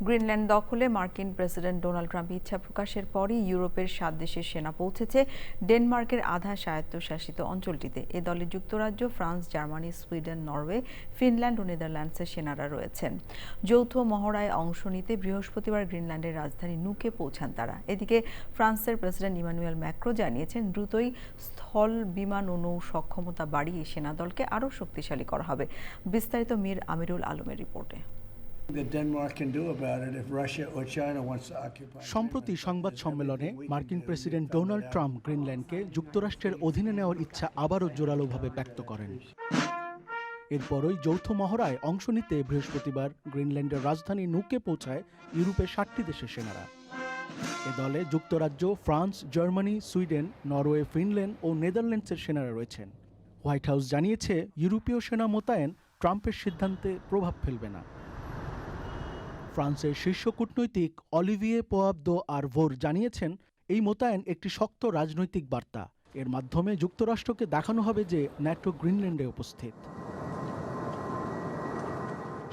Greenland দখলে মার্কিন president Donald Trump ইচ্ছা প্রকাশের পরই ইউরোপের 7 দেশের সেনা পৌঁছেছে ডেনমার্কের আধা স্বায়ত্তশাসিত অঞ্চলটিতে। এ দলে যুক্তরাজ্য, France, Germany, Sweden, Norway, Finland ও নেদারল্যান্ডসের সেনারা রয়েছেন। যৌথ মহড়ায় অংশ নিতে বৃহস্পতিবার গ্রিনল্যান্ডের রাজধানী নুকে পৌঁছান তারা। এদিকে ফ্রান্সের প্রেসিডেন্ট ইমানুয়েল ম্যাক্রো জানিয়েছেন, দ্রুতই স্থল, বিমান ও নৌ সক্ষমতা বাড়িয়ে সেনাদলকে আরও শক্তিশালী করা হবে। বিস্তারিত মীর আমিরুল আলমের রিপোর্টে। সম্প্রতি সংবাদ সম্মেলনে মার্কিন প্রেসিডেন্ট ডোনাল্ড ট্রাম্প গ্রিনল্যান্ডকে যুক্তরাষ্ট্রের অধীনে নেওয়ার ইচ্ছা আবারও জোরালোভাবে ব্যক্ত করেন। এরপরই যৌথ মহড়ায় অংশ নিতে বৃহস্পতিবার গ্রিনল্যান্ডের রাজধানী নুকে পৌঁছায় ইউরোপের 7টি দেশের সেনারা। এ দলে যুক্তরাজ্য, France, Germany, Sweden, Norway, Finland ও নেদারল্যান্ডসের সেনারা রয়েছেন। হোয়াইট হাউস জানিয়েছে, ইউরোপীয় সেনা মোতায়েন ট্রাম্পের সিদ্ধান্তে প্রভাব ফেলবে না। ফ্রান্সের শীর্ষ কূটনৈতিক অলিভিয়ে পোয়াব দো আরভোর জানিয়েছেন, এই মোতায়েন একটি শক্ত রাজনৈতিক বার্তা। এর মাধ্যমে যুক্তরাষ্ট্রকে দেখানো হবে যে ন্যাটো গ্রিনল্যান্ডে উপস্থিত।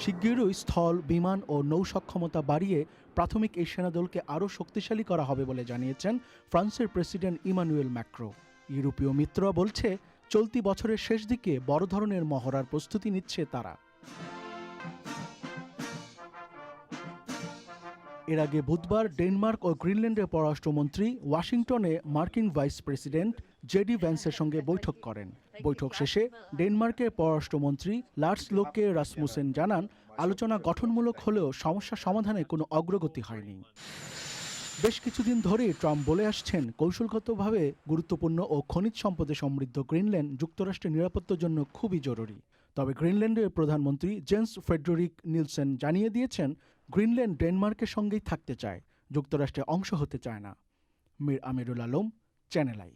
শিগগিরই স্থল, বিমান ও নৌ সক্ষমতা বাড়িয়ে প্রাথমিক এই সেনাদলকে আরও শক্তিশালী করা হবে বলে জানিয়েছেন ফ্রান্সের প্রেসিডেন্ট ইমানুয়েল ম্যাক্রো। ইউরোপীয় মিত্ররা বলছে, চলতি বছরের শেষ দিকে বড় ধরনের মহড়ার প্রস্তুতি নিচ্ছে তারা। এর আগে বুধবার ডেনমার্ক ও গ্রিনল্যান্ডের পররাষ্ট্রমন্ত্রী ওয়াশিংটনে মার্কিন ভাইস প্রেসিডেন্ট জেডি ভ্যান্সের সঙ্গে বৈঠক করেন। বৈঠক শেষে ডেনমার্কের পররাষ্ট্রমন্ত্রী লার্স লোকে রাসমুসেন জানান, আলোচনা গঠনমূলক হলেও সমস্যা সমাধানে কোনো অগ্রগতি হয়নি। বেশ কিছুদিন ধরেই ট্রাম্প বলে আসছেন, কৌশলগতভাবে গুরুত্বপূর্ণ ও খনিজ সম্পদে সমৃদ্ধ গ্রিনল্যান্ড যুক্তরাষ্ট্রের নিরাপত্তার জন্য খুবই জরুরি। তবে গ্রিনল্যান্ডের প্রধানমন্ত্রী জেন্স ফ্রেডরিক নিলসেন জানিয়ে দিয়েছেন, গ্রিনল্যান্ড ডেনমার্কের সঙ্গেই থাকতে চায়, যুক্তরাষ্ট্রের অংশ হতে চায় না। মীর আমিরুল আলম, চ্যানেল আই।